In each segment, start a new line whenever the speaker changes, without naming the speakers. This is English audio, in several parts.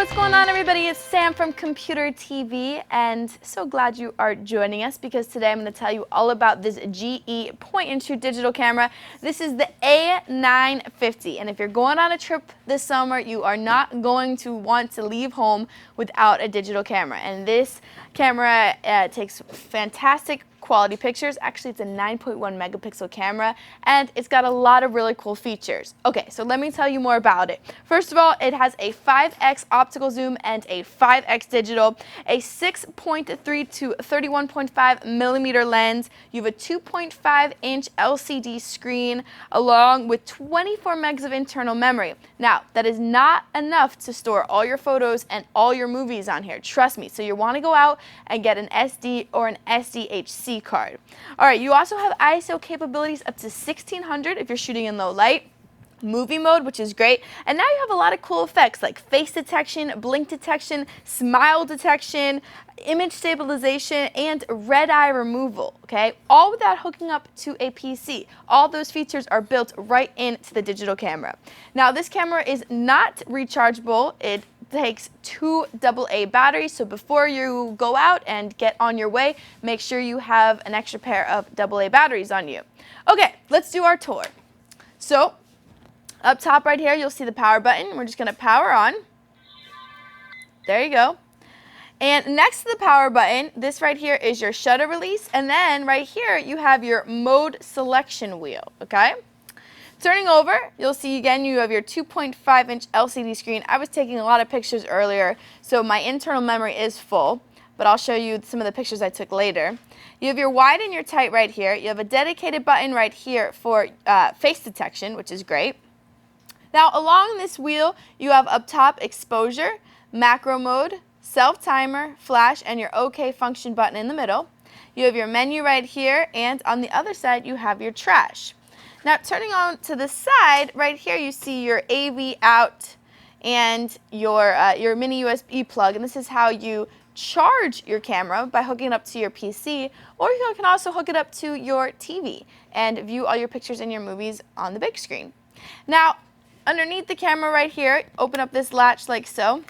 what's going on, everybody? It's Sam from Computer TV, and so glad you are joining us because today I'm going to tell you all about this GE point-and-shoot digital camera. This is the A950, and if you're going on a trip this summer, you are not going to want to leave home without a digital camera. And this camera takes fantastic quality pictures. Actually, it's a 9.1 megapixel camera, and it's got a lot of really cool features. Okay, so let me tell you more about it. First of all, it has a 5x optical zoom and a 5x digital, a 6.3 to 31.5 millimeter lens. You have a 2.5-inch LCD screen along with 24 megs of internal memory. Now, that is not enough to store all your photos and all your movies on here. Trust me. So you want to go out and get an SD or an SDHC card. All right, you also have ISO capabilities up to 1600 if you're shooting in low light, movie mode, which is great, and now you have a lot of cool effects like face detection, blink detection, smile detection, image stabilization, and red eye removal, okay? All without hooking up to a PC. All those features are built right into the digital camera. Now, this camera is not rechargeable. It takes 2 AA batteries, so before you go out and get on your way, make sure you have an extra pair of AA batteries on you. Okay, let's do our tour. So, up top right here, you'll see the power button. We're just going to power on. There you go. And next to the power button, this right here is your shutter release, and then right here you have your mode selection wheel, okay? Turning over, you'll see again you have your 2.5-inch LCD screen. I was taking a lot of pictures earlier, so my internal memory is full, but I'll show you some of the pictures I took later. You have your wide and your tight right here. You have a dedicated button right here for face detection, which is great. Now, along this wheel, you have up top exposure, macro mode, self-timer, flash, and your OK function button in the middle. You have your menu right here, and on the other side, you have your trash. Now, turning on to the side, right here you see your AV out and your mini USB plug, and this is how you charge your camera by hooking it up to your PC, or you can also hook it up to your TV and view all your pictures and your movies on the big screen. Now, underneath the camera right here, open up this latch like so,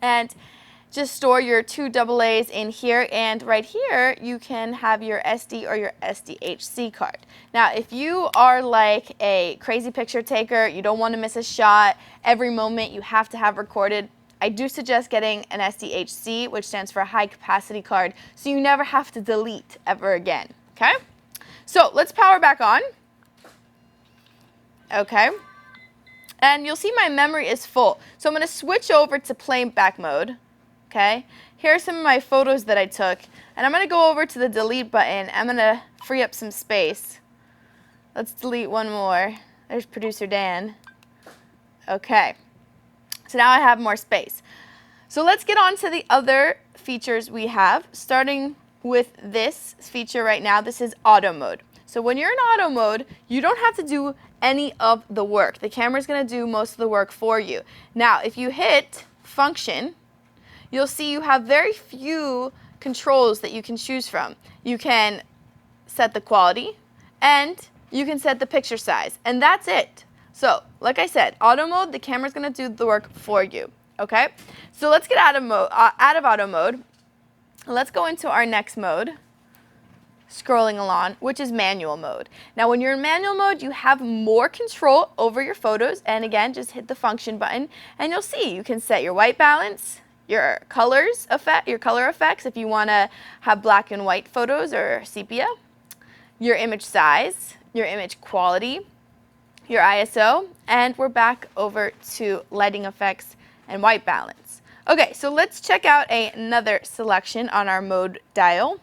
and just store your 2 AA's in here, and right here you can have your SD or your SDHC card. Now, if you are like a crazy picture taker, you don't want to miss a shot, every moment you have to have recorded, I do suggest getting an SDHC, which stands for high capacity card, so you never have to delete ever again, okay? So let's power back on. Okay. And you'll see my memory is full. So I'm going to switch over to playback mode. Okay, here are some of my photos that I took, and I'm going to go over to the delete button. I'm going to free up some space. Let's delete one more. There's producer Dan. Okay, so now I have more space. So let's get on to the other features we have, starting with this feature right now. This is auto mode. So when you're in auto mode, you don't have to do any of the work. The camera's going to do most of the work for you. Now, if you hit function, you'll see you have very few controls that you can choose from. You can set the quality, and you can set the picture size, and that's it. So, like I said, auto mode, the camera's going to do the work for you. Okay? So let's get out of auto mode. Let's go into our next mode, scrolling along, which is manual mode. Now, when you're in manual mode, you have more control over your photos, and again, just hit the function button, and you'll see you can set your white balance, your color effects if you want to have black and white photos or sepia, your image size, your image quality, your ISO, and we're back over to lighting effects and white balance. Okay, so let's check out another selection on our mode dial.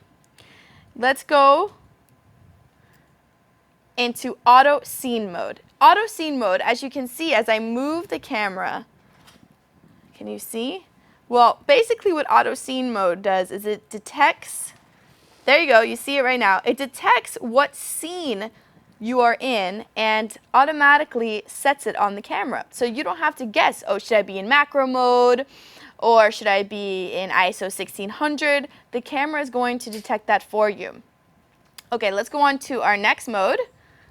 Let's go into auto scene mode. Auto scene mode, as you can see as I move the camera, can you see? Well, basically what auto scene mode does is it detects, there you go, you see it right now, it detects what scene you are in and automatically sets it on the camera. So you don't have to guess, oh, should I be in macro mode or should I be in ISO 1600? The camera is going to detect that for you. Okay, let's go on to our next mode,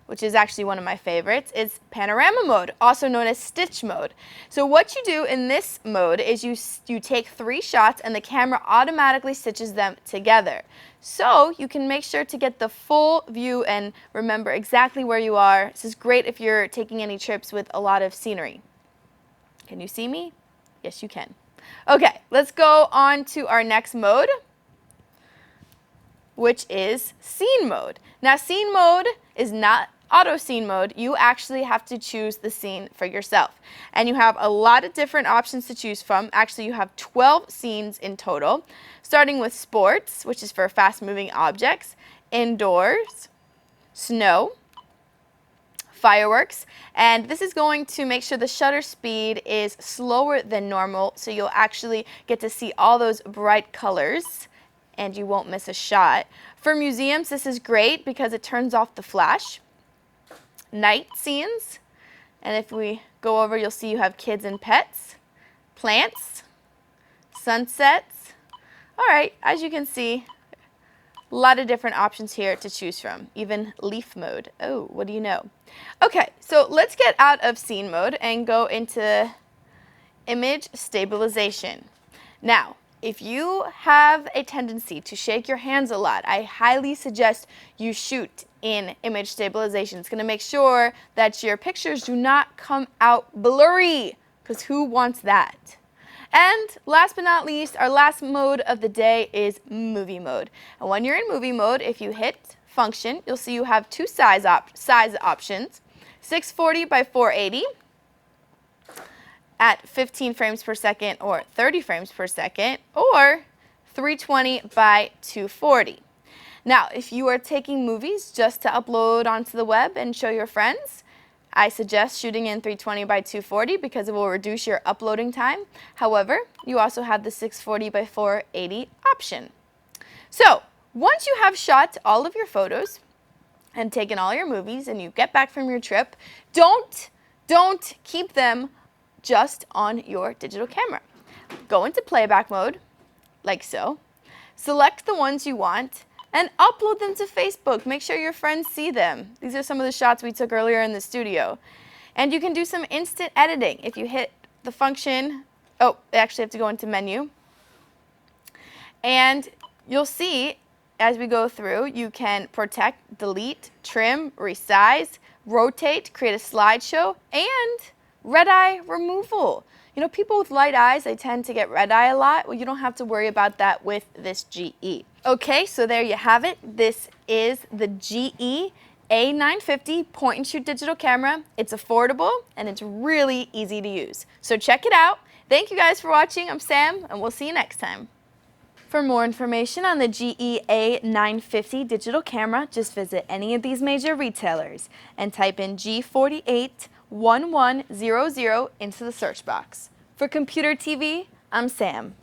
which is actually one of my favorites, is panorama mode, also known as stitch mode. So what you do in this mode is you take 3 shots and the camera automatically stitches them together. So you can make sure to get the full view and remember exactly where you are. This is great if you're taking any trips with a lot of scenery. Can you see me? Yes, you can. Okay, let's go on to our next mode, which is scene mode. Now, scene mode is not auto scene mode. You actually have to choose the scene for yourself. And you have a lot of different options to choose from. Actually, you have 12 scenes in total, starting with sports, which is for fast-moving objects, indoors, snow, fireworks, and this is going to make sure the shutter speed is slower than normal, so you'll actually get to see all those bright colors and you won't miss a shot. For museums, this is great because it turns off the flash. Night scenes, and if we go over, you'll see you have kids and pets, plants, sunsets. All right, as you can see, a lot of different options here to choose from, even leaf mode. Oh, what do you know? Okay, so let's get out of scene mode and go into image stabilization. Now, if you have a tendency to shake your hands a lot, I highly suggest you shoot in image stabilization. It's going to make sure that your pictures do not come out blurry, because who wants that? And last but not least, our last mode of the day is movie mode. And when you're in movie mode, if you hit function, you'll see you have 2 size options, 640 by 480 at 15 frames per second or 30 frames per second, or 320 by 240. Now, if you are taking movies just to upload onto the web and show your friends, I suggest shooting in 320 by 240 because it will reduce your uploading time. However, you also have the 640 by 480 option. So, once you have shot all of your photos and taken all your movies and you get back from your trip, don't keep them just on your digital camera. Go into playback mode, like so. Select the ones you want and upload them to Facebook. Make sure your friends see them. These are some of the shots we took earlier in the studio. And you can do some instant editing. If you hit the function, you actually have to go into menu. And you'll see, as we go through, you can protect, delete, trim, resize, rotate, create a slideshow, and red eye removal. You know, people with light eyes, they tend to get red eye a lot. Well, you don't have to worry about that with this GE. Okay, so there you have it. This is the GE A950 point and shoot digital camera. It's affordable and it's really easy to use. So check it out. Thank you guys for watching. I'm Sam, and we'll see you next time. For more information on the GE A950 digital camera, just visit any of these major retailers and type in G481100 into the search box. For Computer TV, I'm Sam.